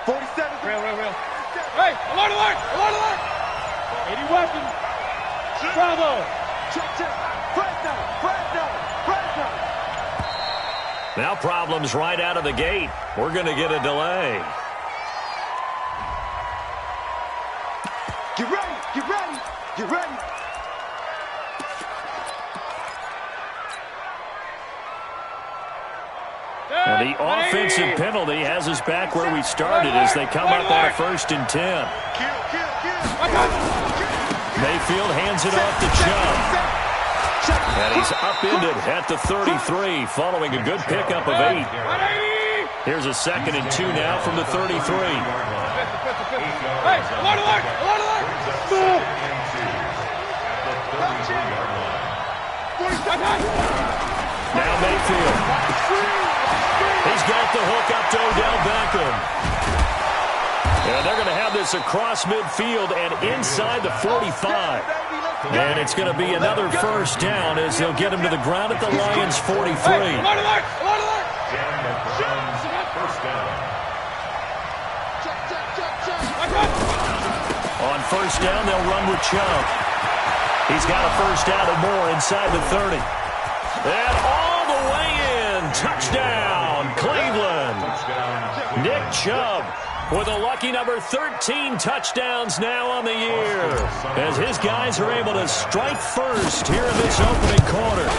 47. Real. Hey, alert! 80 weapons. Bravo. Check. Fresno. Now problems right out of the gate. We're going to get a delay. Get ready. And the offensive penalty has us back where we started as they come up on a 1st and 10. Mayfield hands it off to Chubb. And he's upended at the 33 following a good pickup of 8. Here's a 2nd and 2 now from the 33. Hey, alert! Now Mayfield. He's got the hook up to Odell Beckham. And they're going to have this across midfield and inside the 45. And it's going to be another 1st down as they'll get him to the ground at the Lions' 43. Alert! On 1st down, they'll run with Chubb. He's got a 1st down and more inside the 30. And all the way in. Touchdown, Cleveland. Nick Chubb with a lucky number 13 touchdowns now on the year as his guys are able to strike first here in this opening quarter.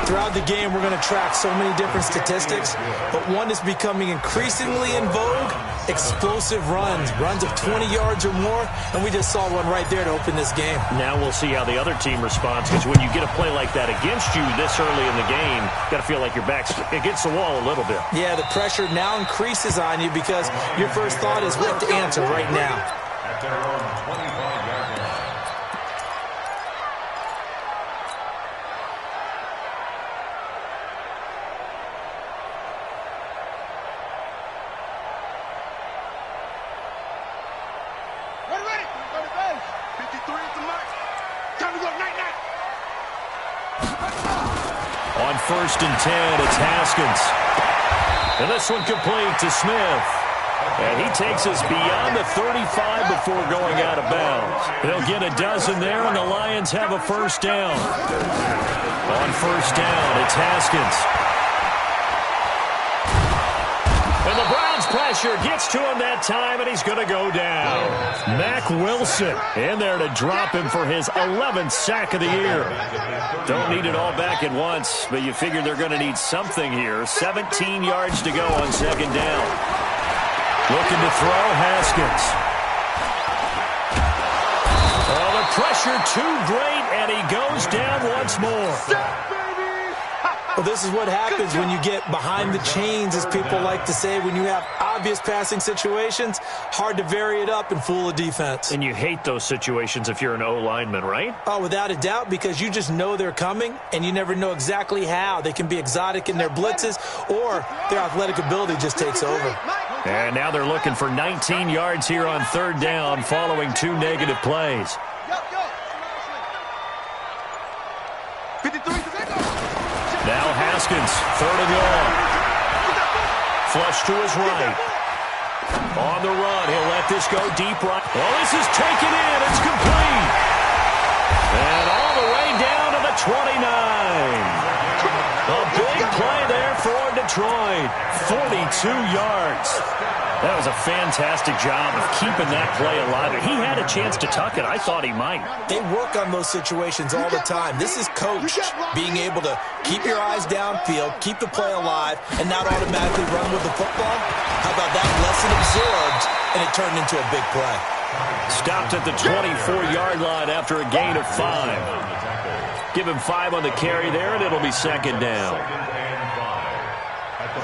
Throughout the game, we're going to track so many different statistics, but one is becoming increasingly in vogue: explosive runs of 20 yards or more, and we just saw one right there to open this game. Now we'll see how the other team responds, because when you get a play like that against you this early in the game, you got to feel like your back's against the wall a little bit. Yeah, the pressure now increases on you because your first thought is what to answer right now. At their own 25-yard line. Ready. Go to base. 53 at the mark. Time to go night. On 1st and 10, it's Haskins. And this one complete to Smith. And he takes us beyond the 35 before going out of bounds. They'll get a dozen there, and the Lions have a 1st down. On 1st down, it's Haskins. And the Browns' pressure gets to him that time, and he's going to go down. Mack Wilson in there to drop him for his 11th sack of the year. Don't need it all back at once, but you figure they're going to need something here. 17 yards to go on 2nd down. Looking to throw, Haskins. Oh, the pressure too great, and he goes down once more. Well, this is what happens when you get behind the chains, as people like to say. When you have obvious passing situations, hard to vary it up and fool a defense. And you hate those situations if you're an O-lineman, right? Oh, without a doubt, because you just know they're coming, and you never know exactly how. They can be exotic in their blitzes, or their athletic ability just takes over. And now they're looking for 19 yards here on 3rd down following 2 negative plays. Now Haskins, 3rd and long. Flush to his right. On the run, he'll let this go deep right. Well, this is taken in. It's complete. And all the way down to the 29. A big play there for Detroit. 42 yards. That was a fantastic job of keeping that play alive. He had a chance to tuck it. I thought he might. They work on those situations all the time. This is coached, being able to keep your eyes downfield, keep the play alive, and not automatically run with the football. How about that lesson absorbed, and it turned into a big play. Stopped at the 24-yard line after a gain of 5. Give him 5 on the carry there, and it'll be 2nd down.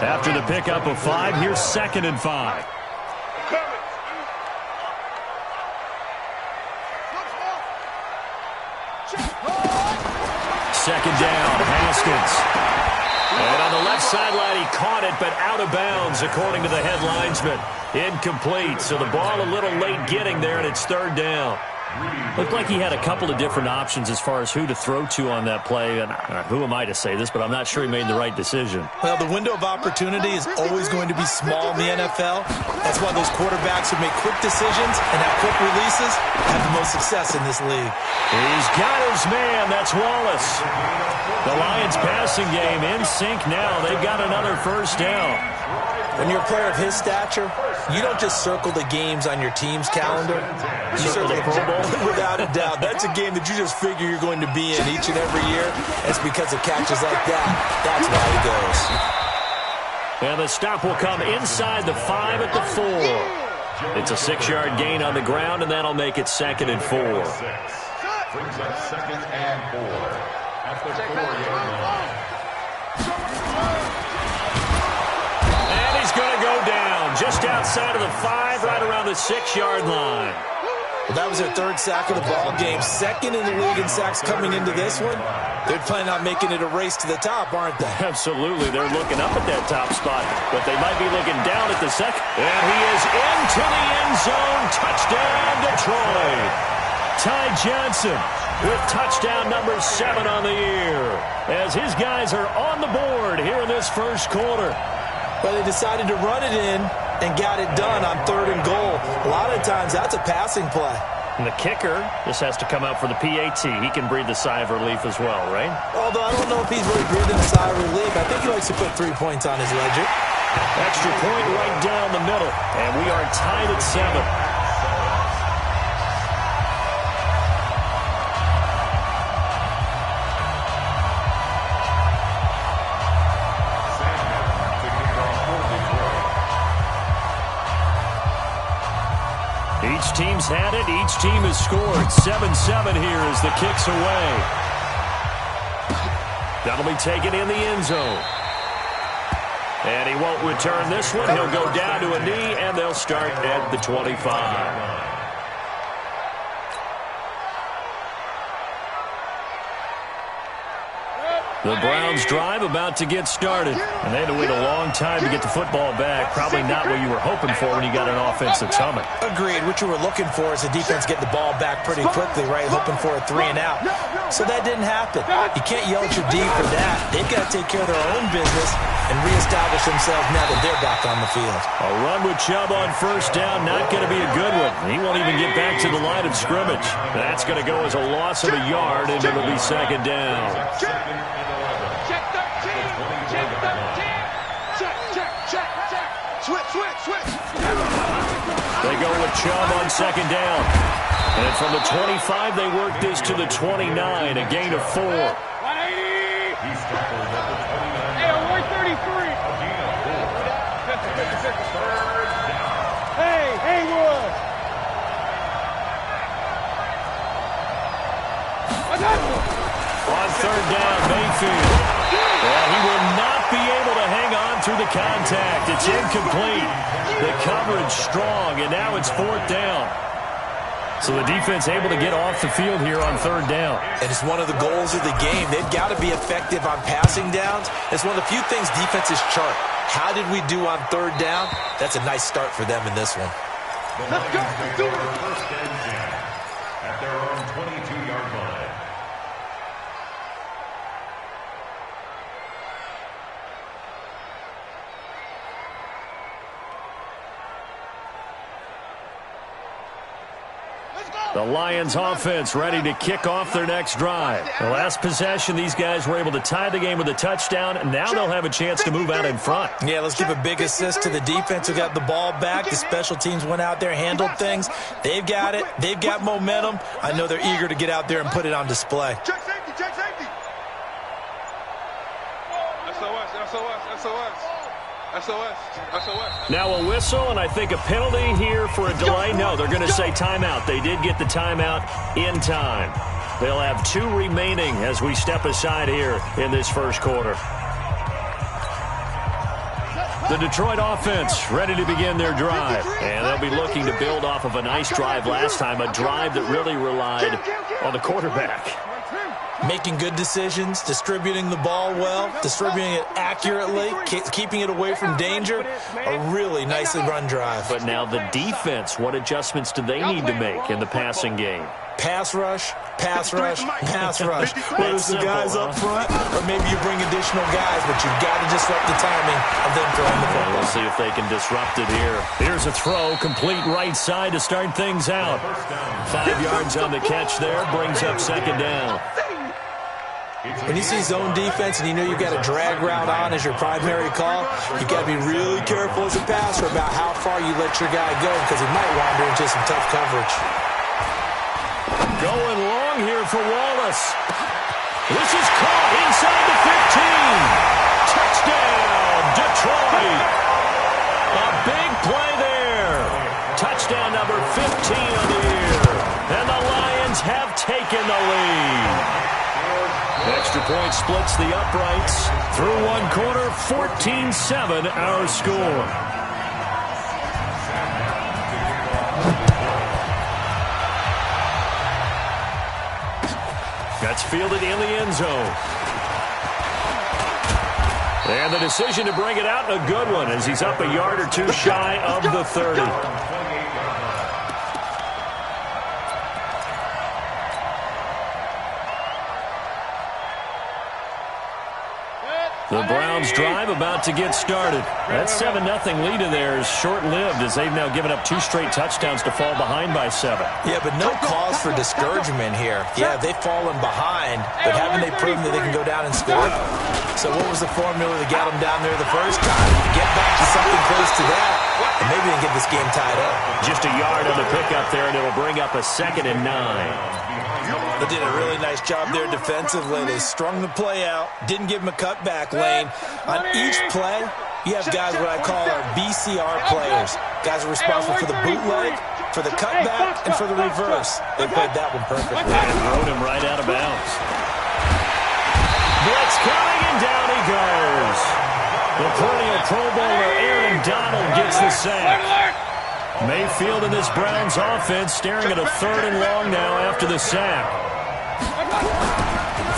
After the pickup of 5, here's 2nd and 5. Second down, Haskins. And on the left sideline, he caught it, but out of bounds, according to the head linesman. Incomplete, so the ball a little late getting there, and it's 3rd down. Looked like he had a couple of different options as far as who to throw to on that play. And who am I to say this, but I'm not sure he made the right decision. Well, the window of opportunity is always going to be small in the NFL. That's why those quarterbacks who make quick decisions and have quick releases have the most success in this league. He's got his man. That's Wallace. The Lions passing game in sync now. They've got another first down. When you're a player of his stature, you don't just circle the games on your team's calendar. You circle the Pro Bowl. Without a doubt. That's a game that you just figure you're going to be in each and every year. It's because of catches like that. That's why he goes. And the stop will come inside the 5 at the 4. It's a 6-yard gain on the ground, and that'll make it 2nd and 4. Brings up 2nd and 4 at the 4-yard line. He's going to go down just outside of the 5, right around the 6-yard line. Well, that was their 3rd sack of the ball game. 2nd in the league in sacks coming into this one. They're planning on making it a race to the top, aren't they? Absolutely. They're looking up at that top spot, but they might be looking down at the second. And he is into the end zone. Touchdown, Detroit. Ty Johnson with touchdown number 7 on the year, as his guys are on the board here in this first quarter. But they decided to run it in and got it done on 3rd and goal. A lot of times, that's a passing play. And the kicker just has to come out for the PAT. He can breathe a sigh of relief as well, right? Although I don't know if he's really breathing a sigh of relief. I think he likes to put 3 points on his ledger. Extra point right down the middle. And we are tied at 7. Each team's had it. Each team has scored. 7-7 here as the kick's away. That'll be taken in the end zone. And he won't return this one. He'll go down to a knee, and they'll start at the 25. The Browns drive about to get started. And they had to wait a long time to get the football back. Probably not what you were hoping for when you got an offense that's humming. Agreed. What you were looking for is the defense get the ball back pretty quickly, right? Hoping for a 3 and out. So that didn't happen. You can't yell at your D for that. They've got to take care of their own business and reestablish themselves now that they're back on the field. A run with Chubb on first down, not going to be a good one. He won't even get back to the line of scrimmage. That's going to go as a loss of a yard, and it'll be 2nd down. Check 13. Check 13. Check. Switch. They go with Chubb on 2nd down. And from the 25, they work this to the 29, a gain of 4. 180. He's tackled at the 29. Hey, 133. Third down. Hey, Haywood. On 3rd down, Mayfield. Well, he will not be able to hang on through the contact. It's incomplete. The coverage strong, and now it's 4th down. So the defense able to get off the field here on 3rd down. And it's one of the goals of the game. They've got to be effective on passing downs. It's one of the few things defenses chart. How did we do on 3rd down? That's a nice start for them in this one. Let's go. First and 10 at their own 22-yard line. The Lions offense ready to kick off their next drive. The last possession, these guys were able to tie the game with a touchdown, and now they'll have a chance to move out in front. Yeah, let's give a big assist to the defense who got the ball back. The special teams went out there, handled things. They've got it. They've got momentum. I know they're eager to get out there and put it on display. Check safety. SOS. Now a whistle, and I think a penalty here for a delay. No, they're going to say timeout. They did get the timeout in time. They'll have 2 remaining as we step aside here in this first quarter. The Detroit offense ready to begin their drive. And they'll be looking to build off of a nice drive last time, a drive that really relied on the quarterback. Making good decisions, distributing the ball well, distributing it accurately, keeping it away from danger. A really nicely run drive. But now the defense, what adjustments do they need to make in the passing game? Pass rush, pass rush, pass rush. Whether it's the guys up front or maybe you bring additional guys, but you've got to disrupt the timing of them throwing the football. We'll see if they can disrupt it here. Here's a throw, complete right side to start things out. 5 yards on the catch there, brings up second down. When you see zone defense and you know you've got a drag route on as your primary call, you've got to be really careful as a passer about how far you let your guy go because he might wander into some tough coverage. Going long here for Wallace. This is caught inside the 15. Touchdown, Detroit. A big play there. Touchdown number 15 on the year. And the Lions have taken the lead. Extra point splits the uprights. Through one quarter, 14-7 our score. That's fielded in the end zone. And the decision to bring it out, a good one, as he's up a yard or two shy of the 30. The Browns drive about to get started. That 7-0 lead of theirs short-lived as they've now given up 2 straight touchdowns to fall behind by 7. Yeah, but no cause for discouragement here. Yeah, they've fallen behind, but haven't they proven that they can go down and score? So what was the formula that got them down there the first time? Get back to something close to that, and maybe they can get this game tied up. Just a yard on the pickup there, and it'll bring up a 2nd and 9. They did a really nice job there defensively. They strung the play out, didn't give him a cutback lane. On each play, you have guys what I call our BCR players. Guys are responsible for the bootleg, for the cutback, and for the reverse. They played that one perfectly. And rode him right out of bounds. Blitz coming, and down he goes. The perennial Pro Bowler Aaron Donald gets the sack. Mayfield in this Browns offense staring at a 3rd and long now after the sack.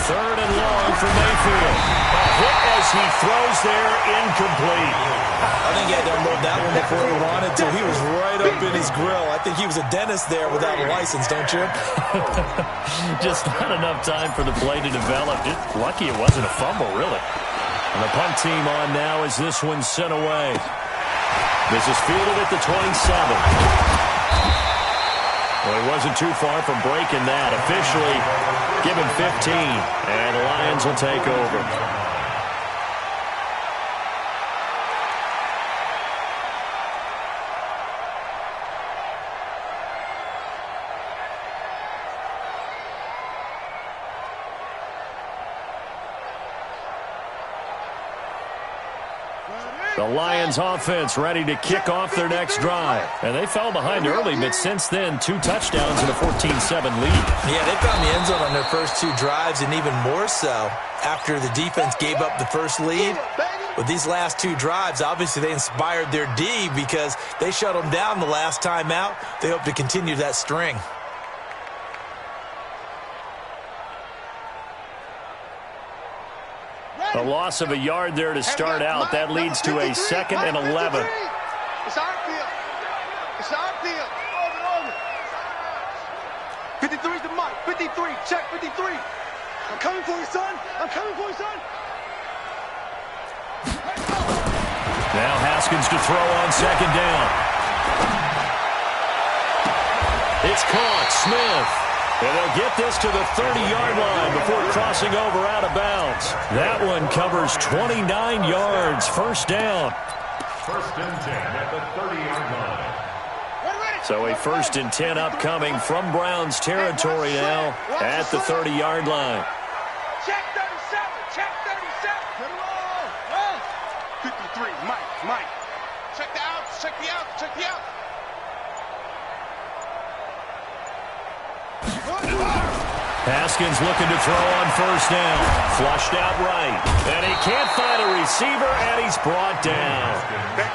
3rd and long for Mayfield. A hit as he throws there, incomplete. I think he had to unload that one before he wanted to. He was right up in his grill. I think he was a dentist there without a license, don't you? Just not enough time for the play to develop. Just lucky it wasn't a fumble, really. And the punt team on now as this one's sent away. This is fielded at the 27. Well, he wasn't too far from breaking that. Officially given 15, and the Lions will take over. The Lions offense ready to kick off their next drive. And they fell behind early, but since then, 2 touchdowns and a 14-7 lead. Yeah, they found the end zone on their first 2 drives, and even more so after the defense gave up the first lead. With these last 2 drives, obviously they inspired their D because they shut them down the last time out. They hope to continue that string. A loss of a yard there to start out. That leads to a 2nd and 11. It's our field. It's our field. 53's the mark. 53. Check 53. I'm coming for you, son. I'm coming for you, son. Now Haskins to throw on 2nd down. It's caught. Smith. And they'll get this to the 30-yard line before crossing over out of bounds. That one covers 29 yards. First down. 1st and 10 at the 30-yard line. So a 1st and 10 upcoming from Browns territory now at the 30-yard line. Check 37. Check 37. Put him on. 53. Mike. Check the outs. Check the outs. Check the outs. Haskins looking to throw on first down. Flushed out right. And he can't find a receiver, and he's brought down.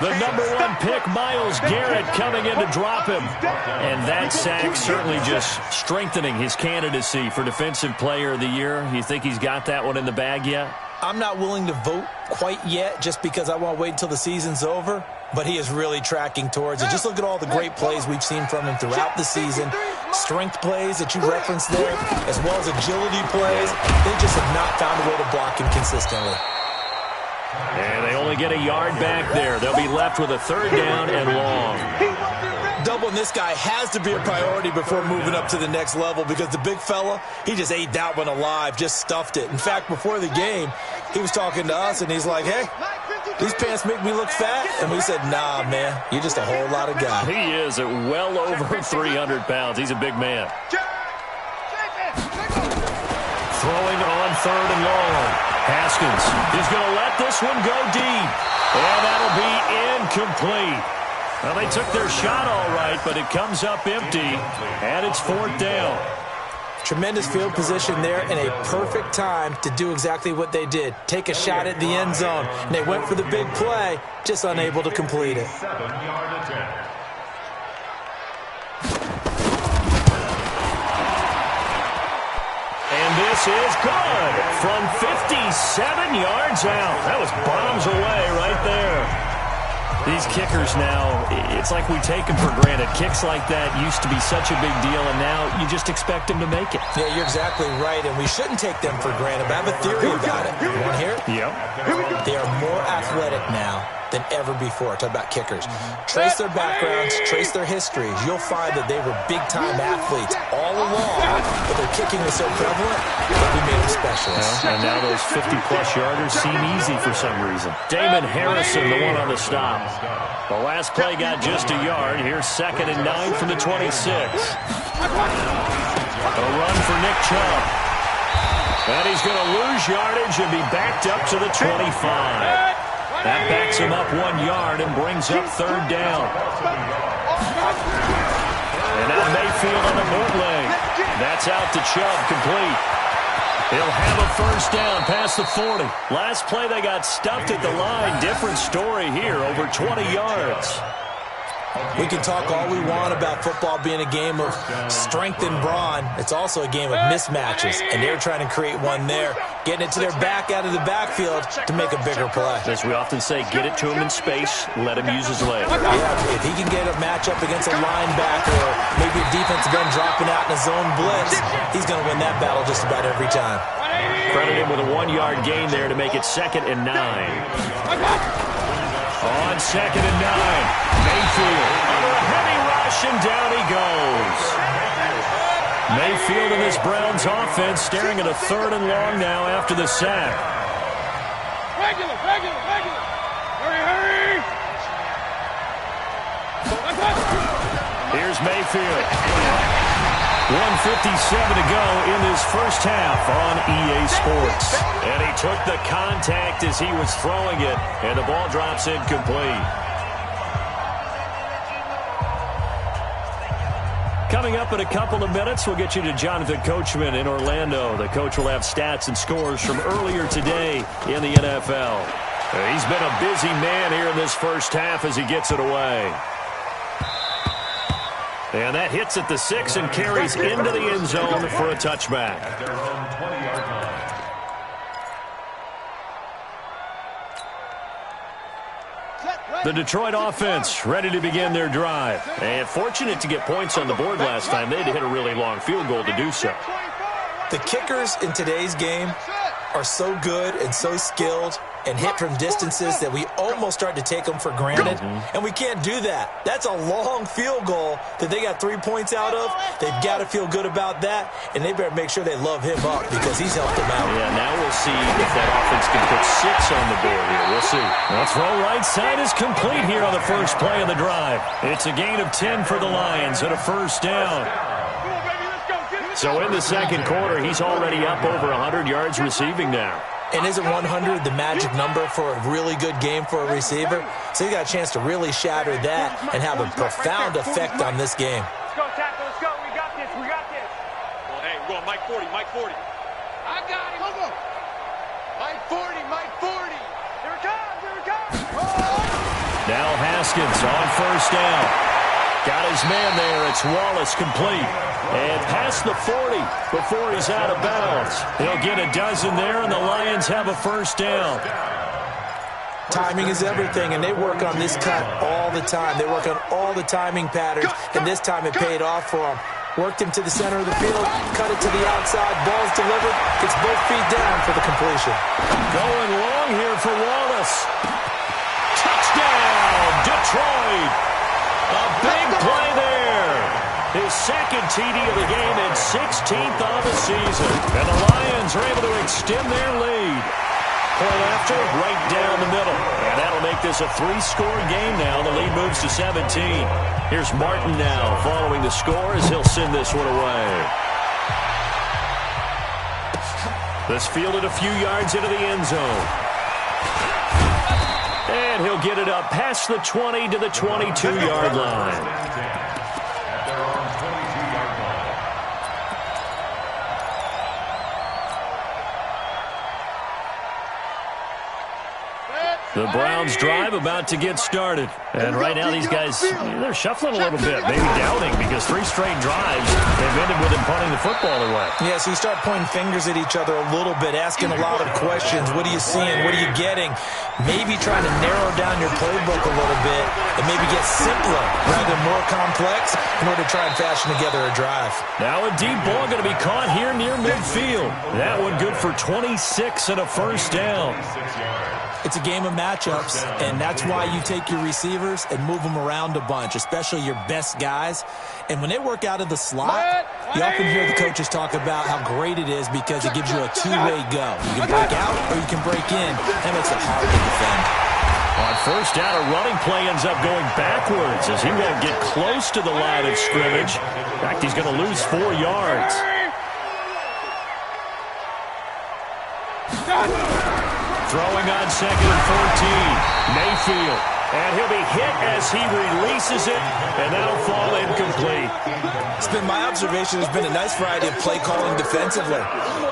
The #1 pick, Myles Garrett, coming in to drop him. And that sack certainly just strengthening his candidacy for Defensive Player of the Year. You think he's got that one in the bag yet? I'm not willing to vote quite yet just because I want to wait until the season's over, but he is really tracking towards it. Just look at all the great plays we've seen from him throughout the season. Strength plays that you referenced there, as well as agility plays. They just have not found a way to block him consistently. And they only get a yard back there. They'll be left with a 3rd down and long. Doubling this guy has to be a priority before moving up to the next level because the big fella, he just ate that one alive, just stuffed it. In fact, before the game, he was talking to us, and he's like, hey, these pants make me look fat. And we said, nah, man, you're just a whole lot of guy. He is at well over 300 pounds. He's a big man. Throwing on 3rd and long. Haskins is going to let this one go deep. And that'll be incomplete. Well, they took their shot all right, but it comes up empty, and it's 4th down. Tremendous field position there and a perfect time to do exactly what they did. Take a shot at the end zone. And they went for the big play, just unable to complete it. 7-yard attempt. And this is good from 57 yards out. That was bombs away right there. These kickers now, it's like we take them for granted. Kicks like that used to be such a big deal, and now you just expect them to make it. Yeah, you're exactly right, and we shouldn't take them for granted, but I have a theory about it. You want to hear it? Yep. They are more athletic now than ever before. Talk about kickers. Trace their backgrounds, trace their histories. You'll find that they were big-time athletes all along, but their kicking was so prevalent that we made them specialists. And now those 50-plus yarders seem easy for some reason. Damon Harrison, the one on the stop. The last play got just a yard. Here's 2nd and 9 from the 26. A run for Nick Chubb. And he's going to lose yardage and be backed up to the 25. That backs him up 1 yard and brings up 3rd down. And now Mayfield on the bootleg. That's out to Chubb, complete. He'll have a 1st down past the 40. Last play they got stuffed at the line. Different story here, over 20 yards. We can talk all we want about football being a game of strength and brawn. It's also a game of mismatches, and they're trying to create one there, getting it to their back out of the backfield to make a bigger play. As we often say, get it to him in space, let him use his leg. Yeah, if he can get a matchup against a linebacker or maybe a defensive end dropping out in a zone blitz, he's going to win that battle just about every time. Credit him with a 1-yard gain there to make it 2nd and 9. On 2nd and 9, Mayfield under a heavy rush, and down he goes. Mayfield and this Browns offense staring at a 3rd and long now after the sack. Regular. Hurry. Here's Mayfield. 1:57 to go in this first half on EA Sports. And he took the contact as he was throwing it, and the ball drops incomplete. Coming up in a couple of minutes, we'll get you to Jonathan Coachman in Orlando. The coach will have stats and scores from earlier today in the NFL. He's been a busy man here in this first half as he gets it away. And that hits at the 6 and carries into the end zone for a touchback. At their own 20-yard line. The Detroit offense ready to begin their drive. And fortunate to get points on the board last time. They had to hit a really long field goal to do so. The kickers in today's game are so good and so skilled and hit from distances that we almost start to take them for granted. And we can't do that. That's a long field goal that they got 3 points out of. They've got to feel good about that, and they better make sure they love him up because he's helped them out. Yeah, now we'll see if that offense can put 6 on the board here. We'll see. That throw right side is complete here on the first play of the drive. It's a gain of 10 for the Lions and a 1st down. So in the second quarter, he's already up over 100 yards receiving now. And isn't 100 the magic number for a really good game for a receiver? So he got a chance to really shatter that and have a profound effect on this game. Let's go, tackle. Let's go. We got this. Well, hey, we're going Mike 40, Mike 40. I got him. Go. Mike 40, Mike 40. Here it comes, here it comes. Now Haskins on first down. Got his man there. It's Wallace complete. And past the 40 before he's out of bounds. He'll get a dozen there, and the Lions have a first down. Timing is everything, and they work on this cut all the time. They work on all the timing patterns, and this time it paid off for them. Worked him to the center of the field, cut it to the outside, ball's delivered, gets both feet down for the completion. Going long here for Wallace. Touchdown, Detroit. A big play there. His second TD of the game and 16th of the season. And the Lions are able to extend their lead. Point after, right down the middle. And that'll make this a three-score game now. The lead moves to 17. Here's Martin now following the score as he'll send this one away. This fielded a few yards into the end zone. And he'll get it up past the 20 to the 22-yard line. The Browns drive about to get started. And right now these guys, they're shuffling a little bit, maybe doubting, because 3 straight drives have ended with them punting the football away. Yeah, so you start pointing fingers at each other a little bit, asking a lot of questions. What are you seeing? What are you getting? Maybe trying to narrow down your playbook a little bit and maybe get simpler rather than more complex in order to try and fashion together a drive. Now a deep ball going to be caught here near midfield. That one good for 26 and a first down. It's a game of matchups, and that's why you take your receivers and move them around a bunch, especially your best guys. And when they work out of the slot, you often hear the coaches talk about how great it is because it gives you a two-way go. You can break out or you can break in. That makes it hard to defend. On first down, a running play ends up going backwards as he won't get close to the line of scrimmage. In fact, he's going to lose 4 yards. Throwing on 2nd and 14. Mayfield. And he'll be hit as he releases it, and that'll fall incomplete. It's been my observation there's been a nice variety of play calling defensively.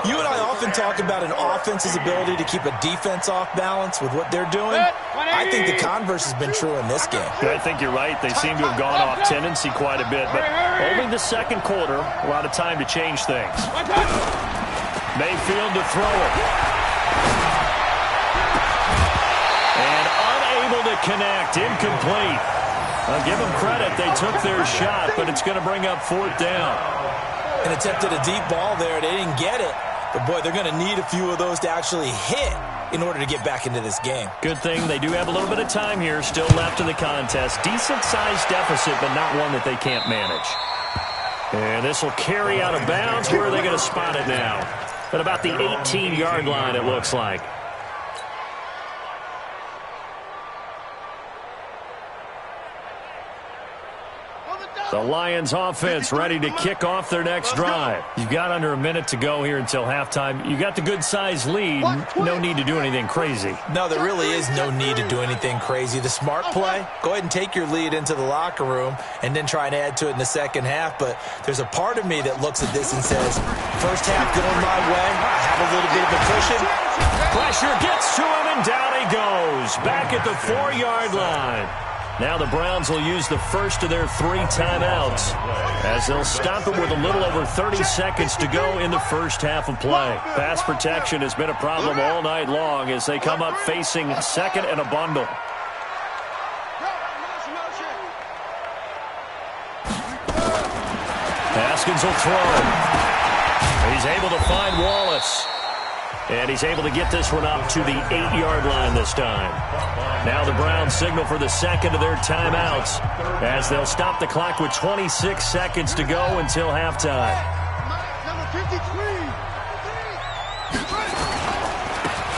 You and I often talk about an offense's ability to keep a defense off balance with what they're doing. I think the converse has been true in this game. I think you're right. They seem to have gone off tendency quite a bit, but only the second quarter, a lot of time to change things. Mayfield to throw it. To connect, incomplete. I'll give them credit. They took their shot, but it's going to bring up 4th down. And attempted a deep ball there. They didn't get it. But, boy, they're going to need a few of those to actually hit in order to get back into this game. Good thing they do have a little bit of time here still left in the contest. Decent-sized deficit, but not one that they can't manage. And this will carry out of bounds. Where are they going to spot it now? At about the 18-yard line, it looks like. The Lions offense ready to kick off their next drive. You've got under a minute to go here until halftime. You got the good-sized lead. No need to do anything crazy. No, there really is no need to do anything crazy. The smart play, go ahead and take your lead into the locker room and then try and add to it in the second half. But there's a part of me that looks at this and says, first half going my way, I have a little bit of a cushion. Pressure gets to him, and down he goes. Back at the 4-yard line. Now the Browns will use the first of their 3 timeouts as they'll stop it with a little over 30 seconds to go in the first half of play. Pass protection has been a problem all night long as they come up facing 2nd and a bundle. Haskins will throw. He's able to find Wallace. And he's able to get this one up to the 8-yard line this time. Now the Browns signal for the second of their timeouts as they'll stop the clock with 26 seconds to go until halftime.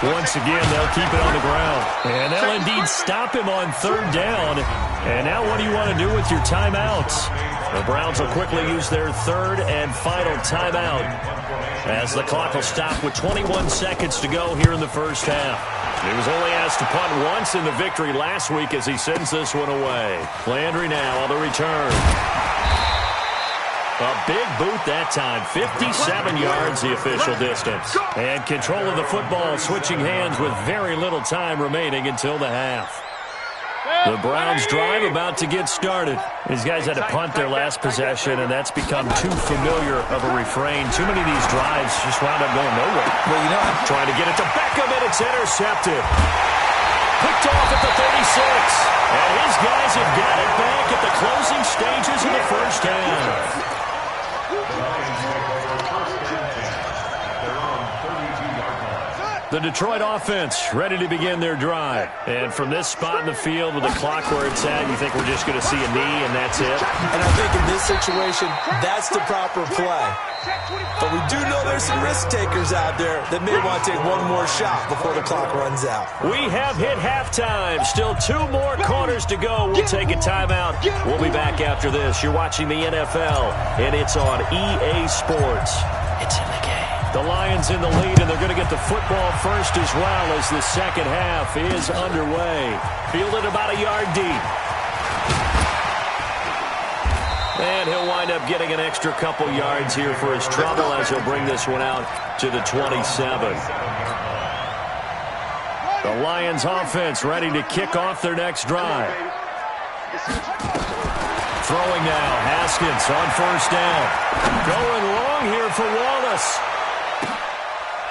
Once again, they'll keep it on the ground. And they'll indeed stop him on 3rd down. And now what do you want to do with your timeouts? The Browns will quickly use their 3rd and final timeout as the clock will stop with 21 seconds to go here in the first half. He was only asked to punt once in the victory last week as he sends this one away. Landry now on the return. A big boot that time. 57 yards the official distance. And control of the football switching hands with very little time remaining until the half. The Browns drive about to get started. These guys had to punt their last possession, and that's become too familiar of a refrain. Too many of these drives just wound up going nowhere. Well, you know, trying to get it to Beckham, and it's intercepted. Picked off at the 36. And his guys have got it back at the closing stages of the first half. The Detroit offense ready to begin their drive. And from this spot in the field with the clock where it's at, you think we're just going to see a knee and that's it? And I think in this situation, that's the proper play. But we do know there's some risk takers out there that may want to take one more shot before the clock runs out. We have hit halftime. Still 2 more quarters to go. We'll take a timeout. We'll be back after this. You're watching the NFL, and it's on EA Sports. It's in the game. The Lions in the lead, and they're going to get the football first as well as the second half is underway. Fielded about a yard deep. And he'll wind up getting an extra couple yards here for his trouble as he'll bring this one out to the 27. The Lions offense ready to kick off their next drive. Throwing now, Haskins on first down. Going long here for Wallace.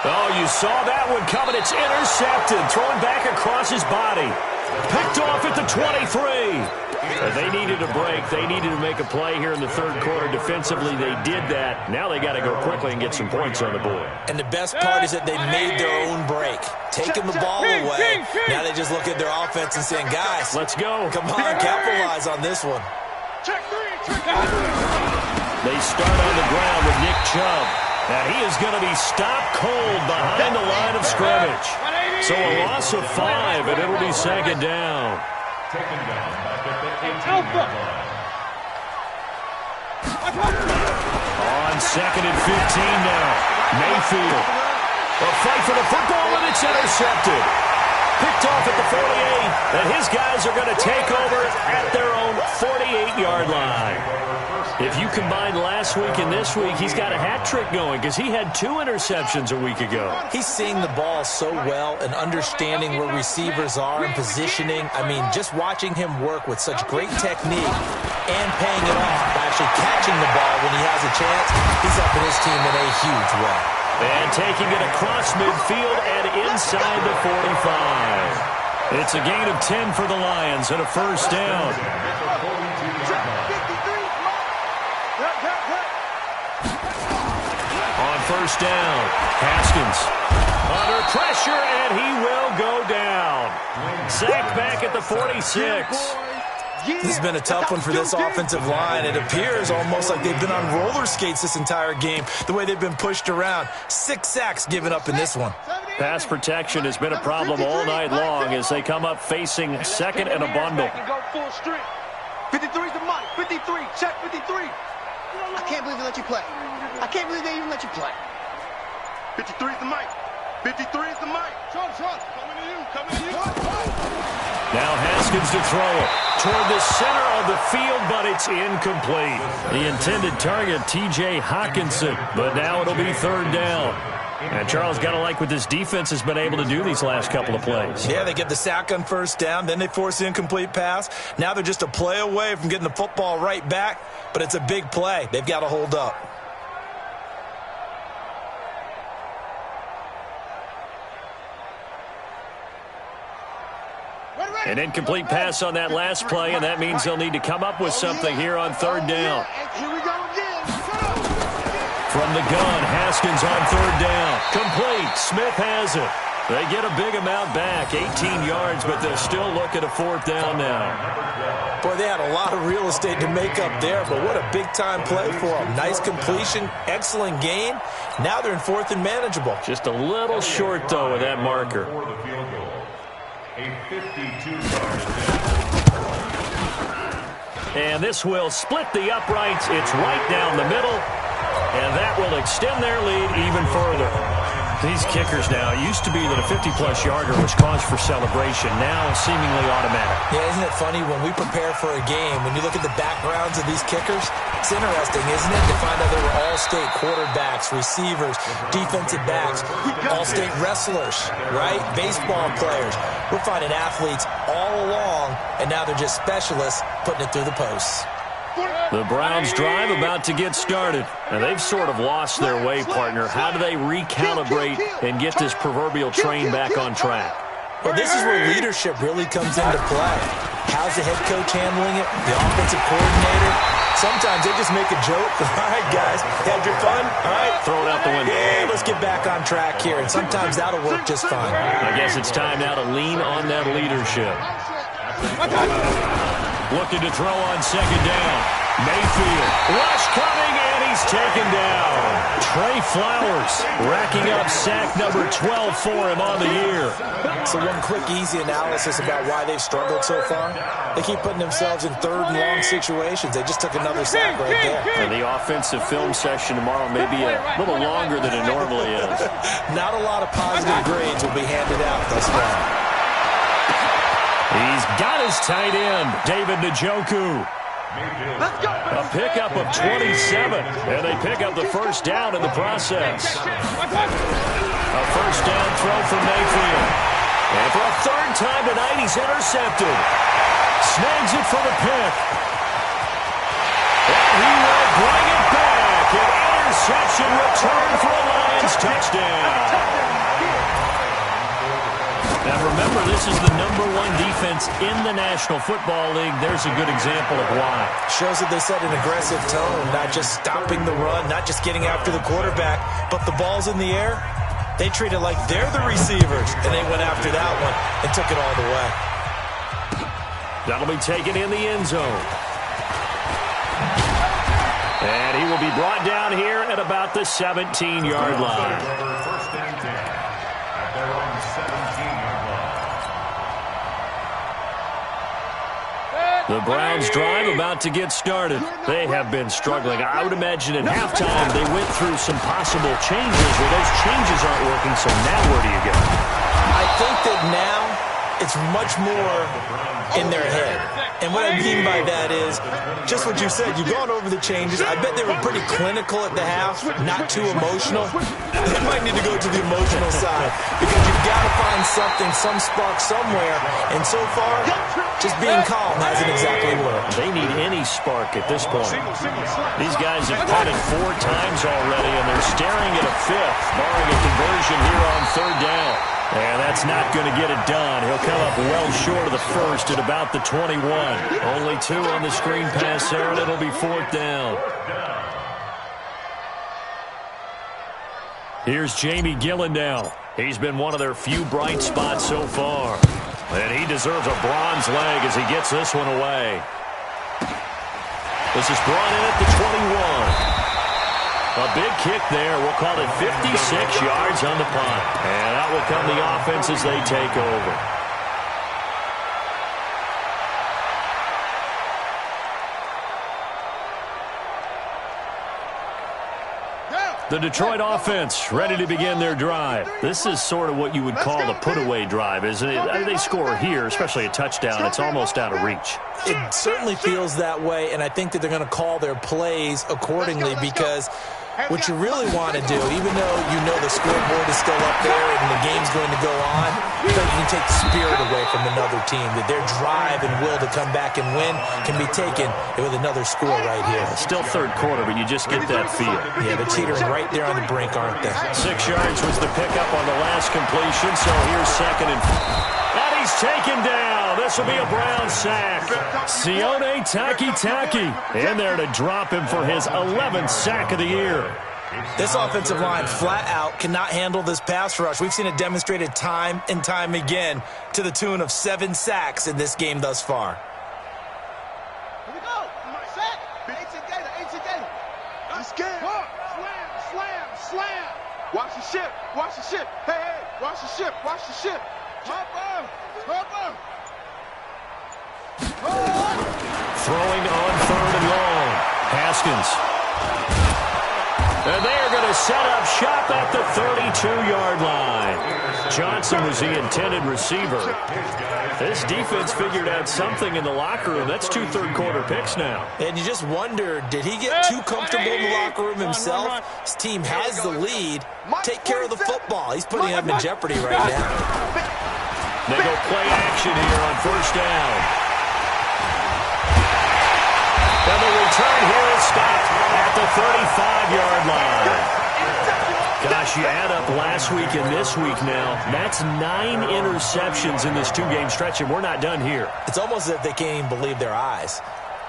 Oh, you saw that one coming. It's intercepted. Thrown back across his body. Picked off at the 23. They needed a break. They needed to make a play here in the third quarter. Defensively, they did that. Now they got to go quickly and get some points on the board. And the best part is that they made their own break. Taking the ball away. Now they just look at their offense and saying, guys, let's go. Come on, capitalize on this one. They start on the ground with Nick Chubb. And he is going to be stopped cold behind the line of scrimmage. So a loss of 5, and it'll be second down. Taken down back at the 18-yard line. On second and 15 now. Mayfield. A fight for the football, and it's intercepted. Picked off at the 48, and his guys are going to take over at their own 48-yard line. If you combine last week and this week, he's got a hat trick going because he had 2 interceptions a week ago. He's seeing the ball so well and understanding where receivers are and positioning. I mean, just watching him work with such great technique and paying it off by actually catching the ball when he has a chance, he's helping his team in a huge way. And taking it across midfield and inside the 45. It's a gain of 10 for the Lions and a first down. On first down, Haskins under pressure, and he will go down. Sacked back at the 46. This has been a tough one for this offensive line. It appears almost like they've been on roller skates this entire game, the way they've been pushed around. 6 sacks given up in this one. Pass protection has been a problem all night long as they come up facing second and a bundle. 53's the Mike. 53. Check 53. I can't believe they let you play. I can't believe they even let you play. 53's the Mike. 53 is the Mike. Sean, coming to you. Now Haskins to throw it toward the center of the field, but it's incomplete. The intended target, T.J. Hawkinson, but now it'll be third down. And Charles, got to like what this defense has been able to do these last couple of plays. Yeah, they get the sack on first down, then they force the incomplete pass. Now they're just a play away from getting the football right back, but it's a big play. They've got to hold up. An incomplete pass on that last play, and that means they'll need to come up with something here on third down. Here we go again. From the gun, Haskins on third down. Complete. Smith has it. They get a big amount back, 18 yards, but they'll still look at a fourth down now. Boy, they had a lot of real estate to make up there, but what a big-time play for them. Nice completion, excellent gain. Now they're in fourth and manageable. Just a little short, though, with that marker. A 52-yard And this will split the uprights. It's right down the middle, and that will extend their lead even further. These kickers now, it used to be that a 50-plus yarder was cause for celebration. Now, seemingly automatic. Yeah, isn't it funny when we prepare for a game, when you look at the backgrounds of these kickers, it's interesting, isn't it, to find out they were all-state quarterbacks, receivers, defensive backs, all-state wrestlers, right? Baseball players. We're finding athletes all along, and now they're just specialists putting it through the posts. The Browns drive about to get started. And they've sort of lost their way, partner. How do they recalibrate and get this proverbial train back on track? Well, this is where leadership really comes into play. How's the head coach handling it? The offensive coordinator? Sometimes they just make a joke. All right, guys, had your fun? All right. Throw it out the window. Yeah, let's get back on track here. And sometimes that'll work just fine. I guess it's time now to lean on that leadership. Looking to throw on second down. Mayfield. Rush coming, and he's taken down. Trey Flowers racking up sack number 12 for him on the year. So one quick, easy analysis about why they've struggled so far. They keep putting themselves in third and long situations. They just took another sack right there. And the offensive film session tomorrow may be a little longer than it normally is. Not a lot of positive grades will be handed out thus far. He's got his tight end, David Njoku. A pickup of 27, and they pick up the first down in the process. A first down throw for Mayfield. And for a third time tonight, he's intercepted. Snags it for the pick. And he will bring it back. An interception return for a Lions touchdown. Now remember, this is the #1 defense in the National Football League. There's a good example of why. Shows that they set an aggressive tone, not just stopping the run, not just getting after the quarterback, but the ball's in the air. They treat it like they're the receivers, and they went after that one and took it all the way. That'll be taken in the end zone. And he will be brought down here at about the 17-yard line. First and 10 at their own 17-yard line. The Browns drive about to get started. They have been struggling. I would imagine at halftime they went through some possible changes where those changes aren't working, so now where do you go? I think that now it's much more in their head. And what I mean by that is just what you said. You've gone over the changes. I bet they were pretty clinical at the half, not too emotional. They might need to go to the emotional side because you've got to find something, some spark somewhere. And so far, just being calm hasn't exactly worked. They need any spark at this point. These guys have punted 4 times already, and they're staring at a 5th, barring a conversion here on third down. And that's not going to get it done. He'll come up well short of the first at about the 21. Only 2 on the screen pass there, and it'll be 4th down. Here's Jamie Gillen now. He's been one of their few bright spots so far. And he deserves a bronze leg as he gets this one away. This is brought in at the 21. A big kick there. We'll call it 56 yards on the punt. And out will come the offense as they take over. The Detroit offense ready to begin their drive. This is sort of what you would call a put-away drive, isn't it? They score here, especially a touchdown. It's almost out of reach. It certainly feels that way, and I think that they're going to call their plays accordingly because what you really want to do, even though you know the scoreboard is still up there and the game's going to go on, you can take the spirit away from another team, that their drive and will to come back and win can be taken with another score right here. Still third quarter, but you just get that feel. Yeah, they're teetering right there on the brink, aren't they? 6 yards was the pickup on the last completion, so here's second and he's taken down. This will be a Brown sack. Sione Takitaki in there to drop him for his 11th sack of the year. This offensive line flat out cannot handle this pass rush. We've seen it demonstrated time and time again to the tune of 7 sacks in this game thus far. Here we go. Set. 18 Gator. 18 Gator. Let's get it. Slam, slam, slam. Watch the ship. Watch the ship. Hey, hey. Watch the ship. Watch the ship. Hopper. Hopper. Throwing on third and long. Haskins. And they are going to set up shop at the 32-yard line. Johnson was the intended receiver. This defense figured out something in the locker room. That's 2 third-quarter picks now. And you just wonder, did he get too comfortable in the locker room himself? His team has the lead. Take care of the football. He's putting him in jeopardy right now. They go play action here on first down. And the return here is stopped at the 35-yard line. Gosh, you add up last week and this week now, that's 9 interceptions in this 2-game stretch, and we're not done here. It's almost as if they can't even believe their eyes.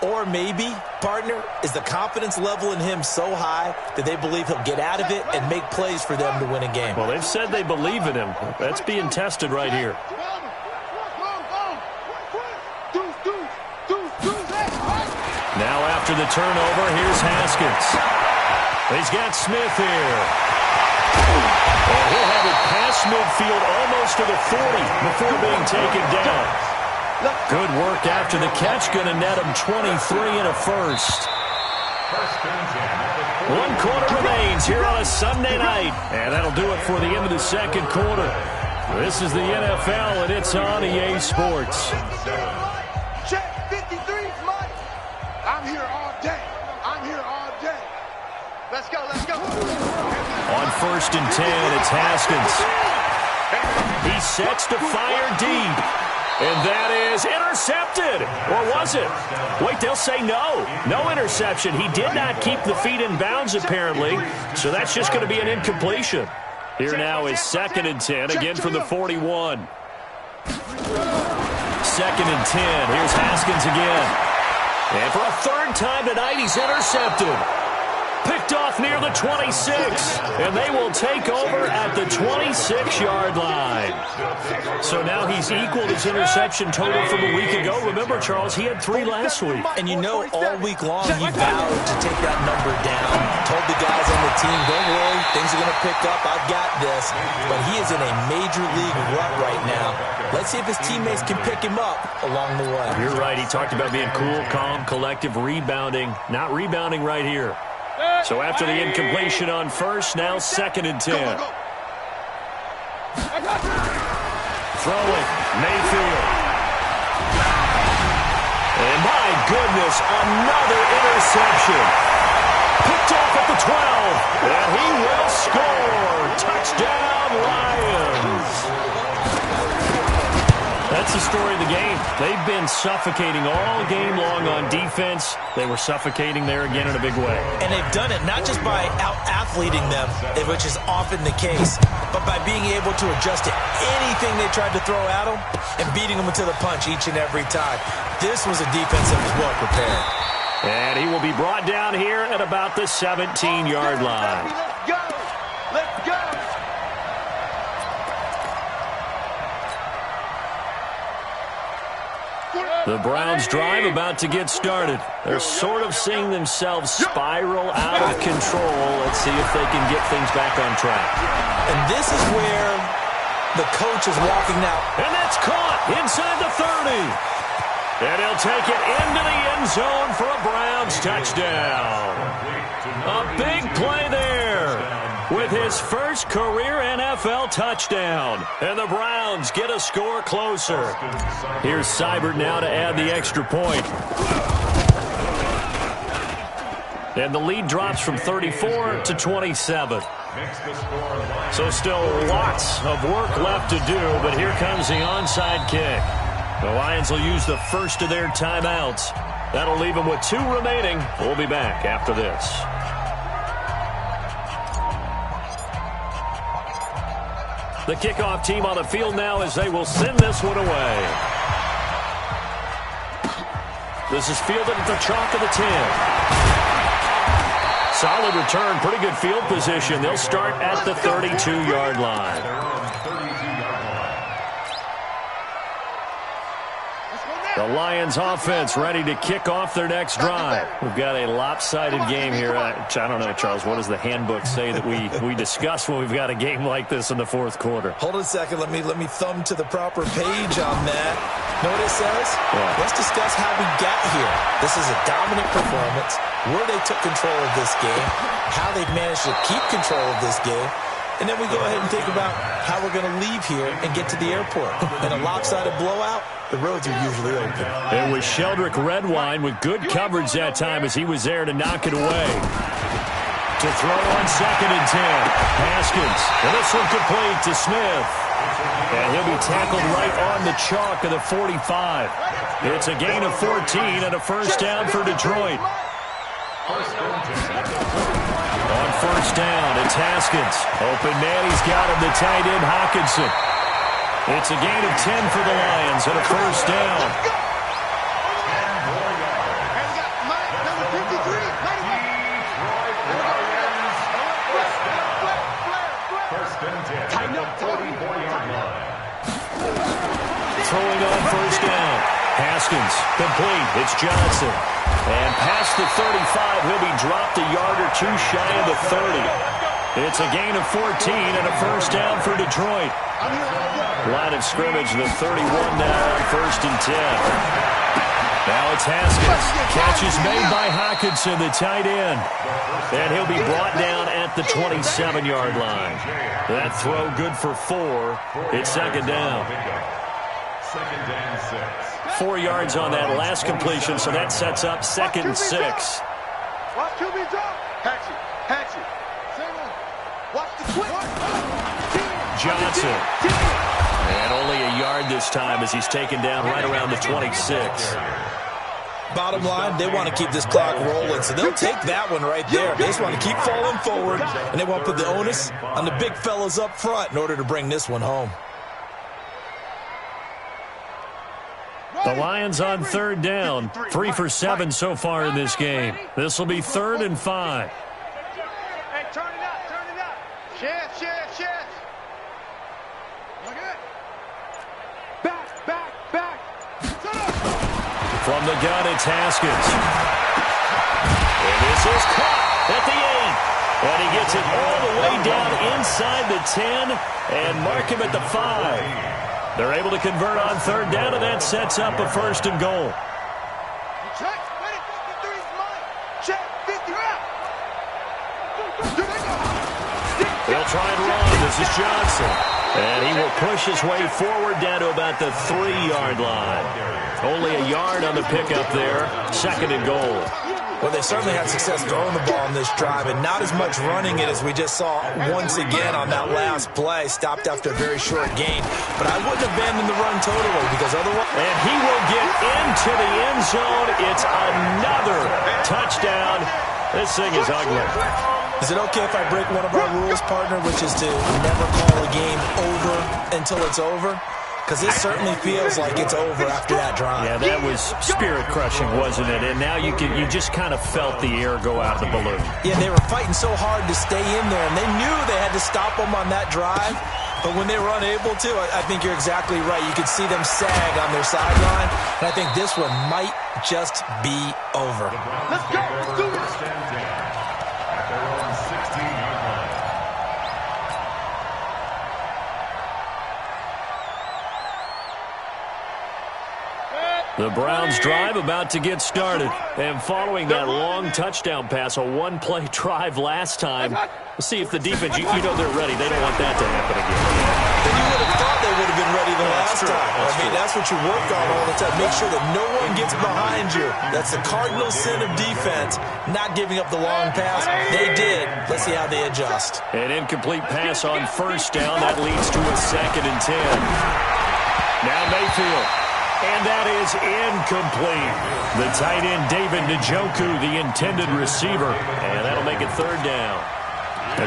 Or maybe, partner, is the confidence level in him so high that they believe he'll get out of it and make plays for them to win a game. Well, they've said they believe in him. That's being tested right here. Now after the turnover, here's Haskins. He's got Smith here. And he'll have it past midfield almost to the 40 before being taken down. Good work after the catch. Going to net him 23 and a first. 1 quarter remains here on a Sunday night. And that'll do it for the end of the second quarter. This is the NFL, and it's on EA Sports. Check 53, Mike. I'm here all day. I'm here all day. Let's go, let's go. On first and 10, it's Haskins. He sets to fire deep. And that is intercepted. Or was it? Wait, they'll say no. No interception. He did not keep the feet in bounds, apparently. So that's just going to be an incompletion. Here now is 2nd and 10, again from the 41. 2nd and 10. Here's Haskins again. And for a 3rd time tonight, he's intercepted. Picked off near the 26. And they will take over at the 26-yard line. So now he's equaled his interception total from a week ago. Remember, Charles, he had 3 last week. And you know, all week long, he vowed to take that number down. Told the guys on the team, don't worry, things are going to pick up. I've got this. But he is in a major league rut right now. Let's see if his teammates can pick him up along the way. You're right. He talked about being cool, calm, collective, rebounding. Not rebounding right here. So after the incompletion on first, now 2nd and 10. Throwing, Mayfield. And my goodness, another interception. Picked off at the 12. And he will score. Touchdown, Lions. That's the story of the game. They've been suffocating all game long on defense. They were suffocating there again in a big way. And they've done it not just by out-athleting them, which is often the case, but by being able to adjust to anything they tried to throw at them and beating them to the punch each and every time. This was a defense that was well prepared. And he will be brought down here at about the 17-yard line. Let's go. Let's go. The Browns drive about to get started. They're sort of seeing themselves spiral out of control. Let's see if they can get things back on track. And this is where the coach is walking now. And that's caught inside the 30. And he'll take it into the end zone for a Browns touchdown. A big play there with his first career NFL touchdown. And the Browns get a score closer. Here's Seibert now to add the extra point. And the lead drops from 34 to 27. So still lots of work left to do, but here comes the onside kick. The Lions will use the first of their timeouts. That'll leave them with 2 remaining. We'll be back after this. The kickoff team on the field now as they will send this one away. This is fielded at the chalk of the 10. Solid return, pretty good field position. They'll start at the 32-yard line. The Lions offense ready to kick off their next drive. We've got a lopsided game here. I don't know, Charles, what does the handbook say that we discuss when we've got a game like this in the fourth quarter? Hold on a second. Let me thumb to the proper page on that. Know what it says? Yeah. Let's discuss how we got here. This is a dominant performance, where they took control of this game, how they've managed to keep control of this game, and then we go ahead and think about how we're going to leave here and get to the airport. In a lopsided blowout, the roads are usually open. It was Sheldrick Redwine with good coverage that time as he was there to knock it away. To throw on 2nd and 10. Haskins. And this one complete to Smith. And he'll be tackled right on the chalk of the 45. It's a gain of 14 and a first down for Detroit. On first down, it's Haskins. Open man, he's got him, the tight end, Hawkinson. It's a gain of 10 for the Lions and a first down. Throwing on first down. Haskins, complete. It's Johnson. And past the 35, he'll be dropped a yard or two shy of the 30. It's a gain of 14 and a first down for Detroit. Line of scrimmage, the 31 now on 1st and 10. Now it's Haskins. Catch is made by Hawkinson, the tight end. And he'll be brought down at the 27-yard line. That throw good for 4. It's 2nd down. 4 yards on that last completion, so that sets up 2nd and 6. Watch QB drop. Hatch it. Watch the twist. Johnson. And only a yard this time as he's taken down right around the 26. Bottom line, they want to keep this clock rolling, so they'll take that one right there. They just want to keep falling forward, and they want to put the onus on the big fellas up front in order to bring this one home. The Lions on 3rd down. 3 for 7 so far in this game. This will be 3rd and 5. Hey, turn it up. Chance. Okay. Back. From the gun, it's Haskins. And this is caught at the 8. And he gets it all the way down inside the 10 and mark him at the 5. They're able to convert on 3rd down, and that sets up a 1st and goal. Check. 53 is mine. Check. 50 out. They'll try and run. This is Johnson. And he will push his way forward down to about the 3-yard line. Only a yard on the pickup there. 2nd and goal. Well, they certainly had success throwing the ball on this drive, and not as much running it as we just saw once again on that last play. Stopped after a very short gain. But I wouldn't abandon the run totally, because otherwise... And he will get into the end zone. It's another touchdown. This thing is ugly. Is it okay if I break one of our rules, partner, which is to never call a game over until it's over? Because this certainly feels like it's over after that drive. Yeah, that was spirit-crushing, wasn't it? And now you just kind of felt the air go out of the balloon. Yeah, they were fighting so hard to stay in there, and they knew they had to stop them on that drive. But when they were unable to, I think you're exactly right. You could see them sag on their sideline, and I think this one might just be over. Let's go. Let's do it. At their own 16-yard line. The Browns drive about to get started. And following that long touchdown pass, a one-play drive last time, we'll see if the defense, you know they're ready. They don't want that to happen again. Then you would have thought they would have been ready the last time. That's what you work on all the time. Make sure that no one gets behind you. That's the cardinal sin of defense, not giving up the long pass. They did. Let's see how they adjust. An incomplete pass on first down. That leads to a 2nd and 10. Now Mayfield. And that is incomplete. The tight end, David Njoku, the intended receiver. And that'll make it 3rd down.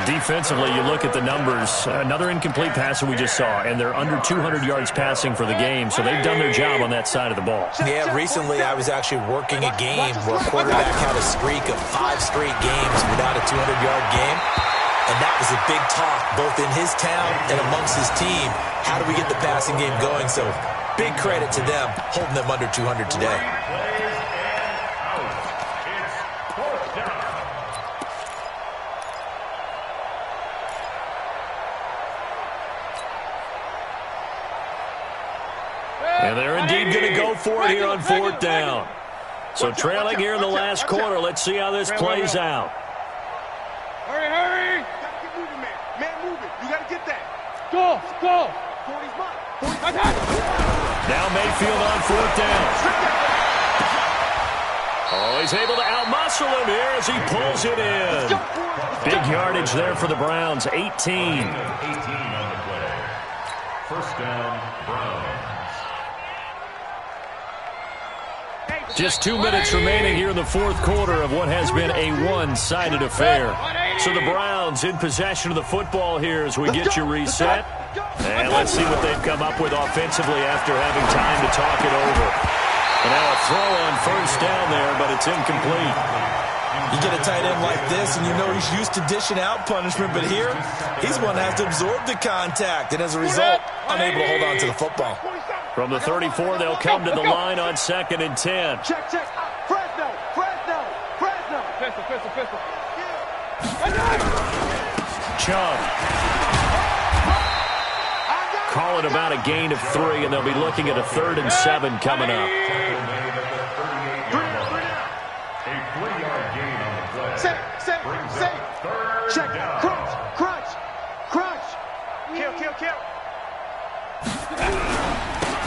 Defensively, you look at the numbers. Another incomplete pass that we just saw, and they're under 200 yards passing for the game, so they've done their job on that side of the ball. Yeah, recently I was actually working a game where a quarterback had a streak of 5 straight games without a 200-yard game. And that was a big talk, both in his town and amongst his team. How do we get the passing game going? So big credit to them holding them under 200 today. And they're indeed going to go for it here on 4th down. So trailing here in the last quarter. Let's see how this plays out. Hurry, hurry! You gotta get moving, man. Man, moving. You gotta get that. Go, go! 40's mine. Now Mayfield on 4th down. Oh, he's able to outmuscle him here as he pulls it in. Big yardage there for the Browns, 18. 18 on the play. 1st down, Browns. Just 2 minutes remaining here in the 4th quarter of what has been a one-sided affair. So the Browns in possession of the football here as we get you reset. And let's see what they've come up with offensively after having time to talk it over. And now a throw on 1st down there, but it's incomplete. You get a tight end like this, and you know he's used to dishing out punishment, but here, he's one that has to absorb the contact, and as a result, unable to hold on to the football. From the 34, they'll come to the line on 2nd and 10. Check, check. Fresno, Fresno, Fresno. Pistol, pistol, pistol. Chubb. Call it about a gain of 3, and they'll be looking at a 3rd and 7 coming up. A 3-yard gain on the play. Say. Check. Down. Crunch. Kill.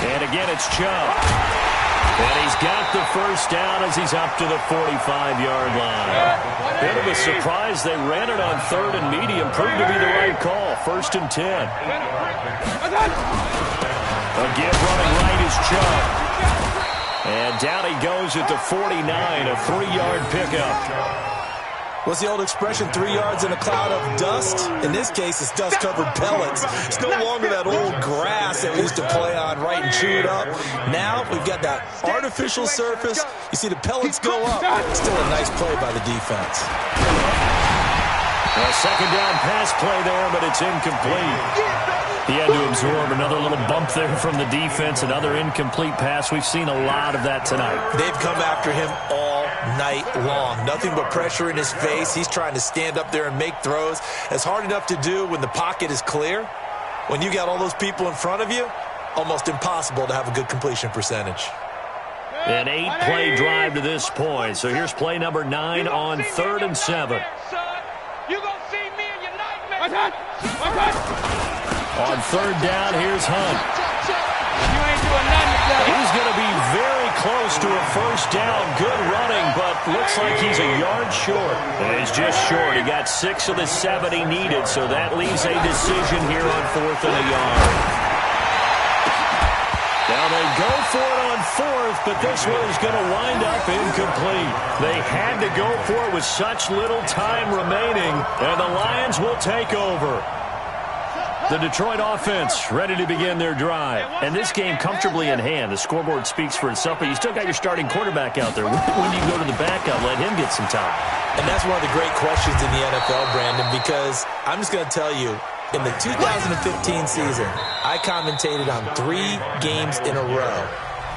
And again, it's Chubb. And he's got the 1st down as he's up to the 45-yard line. Bit of a surprise. They ran it on 3rd and medium. Proved to be the right call. 1st and 10. Again, running right is Chubb. And down he goes at the 49, a 3-yard pickup. What's the old expression, 3 yards in a cloud of dust? In this case, it's dust-covered pellets. It's no longer that old grass that we used to play on, right, and chew it up. Now we've got that artificial surface. You see the pellets go up. Still a nice play by the defense. A 2nd down pass play there, but it's incomplete. He had to absorb another little bump there from the defense, another incomplete pass. We've seen a lot of that tonight. They've come after him all night long. Nothing but pressure in his face. He's trying to stand up there and make throws. It's hard enough to do when the pocket is clear. When you got all those people in front of you, almost impossible to have a good completion percentage. An 8-play drive to this point. So here's play number 9 on 3rd and 7. You gonna see me in your nightmare. On 3rd down, here's Hunt. You ain't doing nothing today. He's going to be very close to a 1st down. Good running, but looks like he's a yard short. And he's just short. He got 6 of the 7 he needed, so that leaves a decision here on 4th and a yard. Now they go for it on 4th, but this one is going to wind up incomplete. They had to go for it with such little time remaining, and the Lions will take over. The Detroit offense ready to begin their drive. And this game comfortably in hand. The scoreboard speaks for itself, but you still got your starting quarterback out there. When do you go to the backup? Let him get some time. And that's one of the great questions in the NFL, Brandon, because I'm just going to tell you, in the 2015 season, I commentated on 3 games in a row.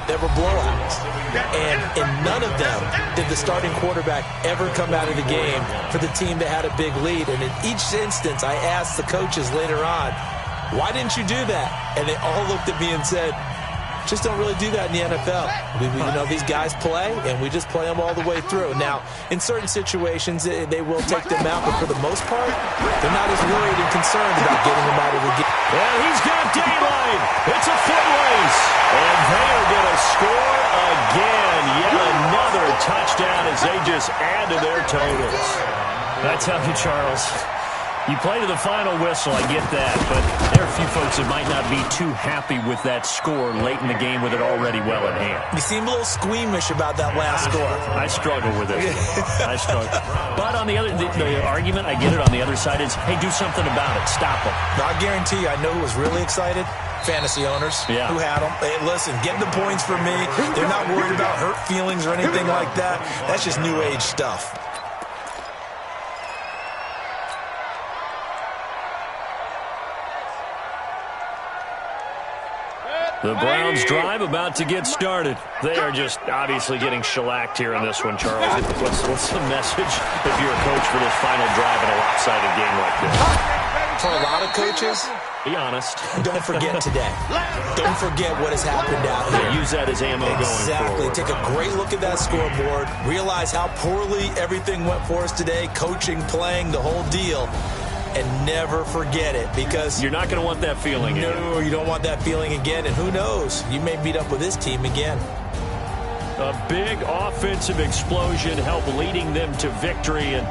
There were blowouts, and in none of them did the starting quarterback ever come out of the game for the team that had a big lead. And in each instance, I asked the coaches later on, why didn't you do that? And they all looked at me and said, just don't really do that in the NFL. These guys play, and we just play them all the way through. Now, in certain situations, they will take them out, but for the most part, they're not as worried and concerned about getting them out of the game. Well, he's got daylight. It's a foot race. And they are going to score again. Yet another touchdown as they just add to their totals. I tell you, Charles, you play to the final whistle, I get that, but there are a few folks that might not be too happy with that score late in the game with it already well in hand. You seem a little squeamish about that last score. I struggle with it. I struggle. But on the other, the argument, I get it, on the other side is, hey, do something about it. Stop them. Now, I guarantee you, I know who was really excited. Fantasy owners who had them. Hey, listen, get the points for me. They're not worried about hurt feelings or anything like that. That's just new age stuff. The Browns' drive about to get started. They are just obviously getting shellacked here in this one, Charles. What's the message if you're a coach for this final drive in a lopsided game like this? For a lot of coaches, be honest. Don't forget today. Don't forget what has happened out here. Use that as ammo going forward. Take a great look at that scoreboard. Realize how poorly everything went for us today. Coaching, playing, the whole deal. And never forget it, because you're not going to want that feeling again. No, you don't want that feeling again. And who knows? You may meet up with this team again. A big offensive explosion helped leading them to victory. And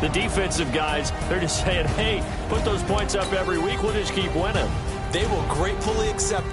the defensive guys, they're just saying, hey, put those points up every week. We'll just keep winning. They will gratefully accept